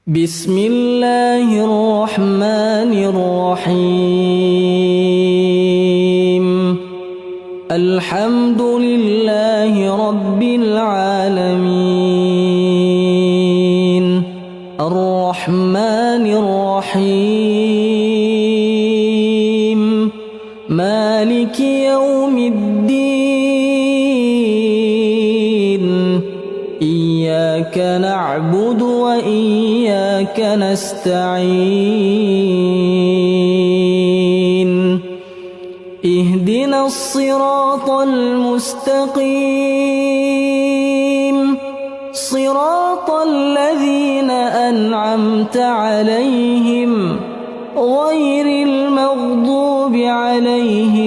بسم الله الرحمن الرحيم الحمد لله رب العالمين الرحمن الرحيم مالك يوم الدين إياك نعبد وإياك نستعين اهدنا الصراط المستقيم صراط الذين أنعمت عليهم غير المغضوب عليهم